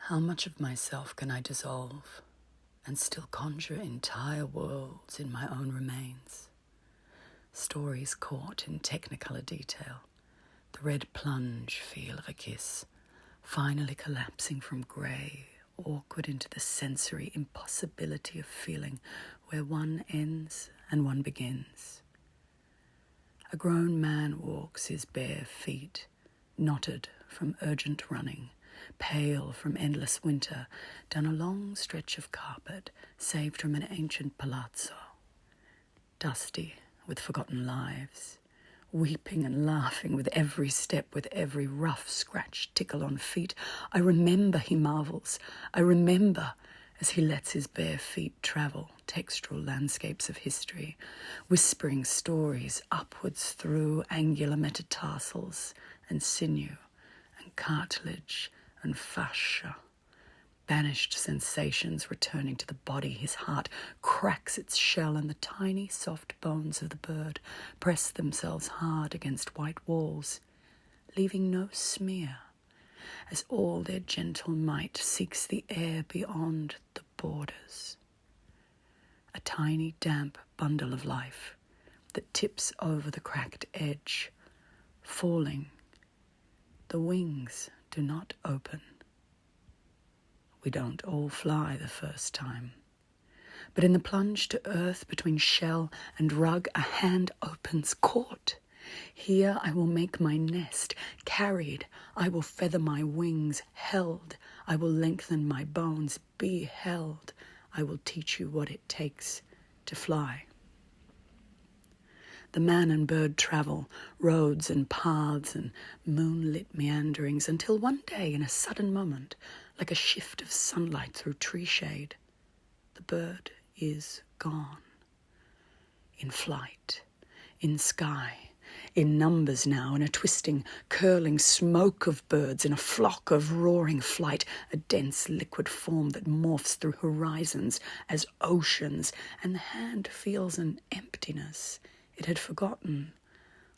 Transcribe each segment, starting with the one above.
How much of myself can I dissolve and still conjure entire worlds in my own remains? Stories caught in technicolor detail, the red plunge feel of a kiss, finally collapsing from grey, awkward into the sensory impossibility of feeling where one ends and one begins. A grown man walks his bare feet, knotted from urgent running, pale from endless winter, down a long stretch of carpet saved from an ancient palazzo, dusty with forgotten lives, weeping and laughing with every step, with every rough scratch tickle on feet. I remember, he marvels, I remember as he lets his bare feet travel textural landscapes of history, whispering stories upwards through angular metatarsals and sinew and cartilage and fascia. Banished sensations returning to the body, his heart cracks its shell and the tiny soft bones of the bird press themselves hard against white walls, leaving no smear, as all their gentle might seeks the air beyond the borders. A tiny damp bundle of life that tips over the cracked edge, falling. The wings do not open. We don't all fly the first time. But in the plunge to earth between shell and rug, a hand opens, caught. Here I will make my nest, carried. I will feather my wings, held. I will lengthen my bones, be held. I will teach you what it takes to fly. The man and bird travel, roads and paths and moonlit meanderings, until one day, in a sudden moment, like a shift of sunlight through tree shade, the bird is gone. In flight, in sky, in numbers now, in a twisting, curling smoke of birds, in a flock of roaring flight, a dense liquid form that morphs through horizons as oceans, and the hand feels an emptiness it had forgotten,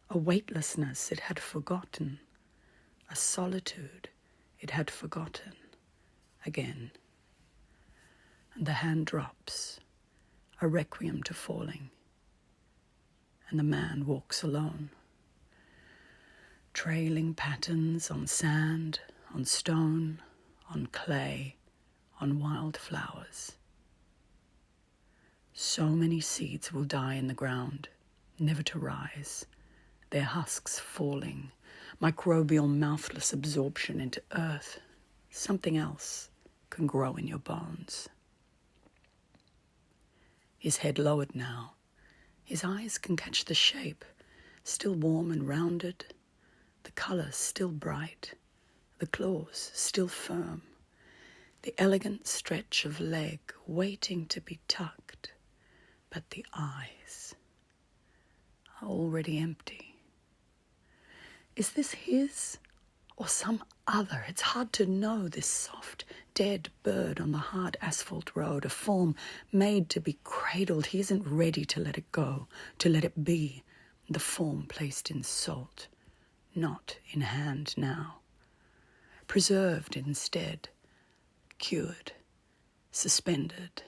a weightlessness it had forgotten, a solitude it had forgotten again. And the hand drops, a requiem to falling, and the man walks alone. Trailing patterns on sand, on stone, on clay, on wild flowers. So many seeds will die in the ground, never to rise, their husks falling, microbial mouthless absorption into earth. Something else can grow in your bones. His head lowered now, his eyes can catch the shape, still warm and rounded, the colour still bright, the claws still firm, the elegant stretch of leg waiting to be tucked, but the eyes are already empty. Is this his or some other? It's hard to know, this soft, dead bird on the hard asphalt road, a form made to be cradled. He isn't ready to let it go, to let it be, the form placed in salt, not in hand now. Preserved instead, cured, suspended.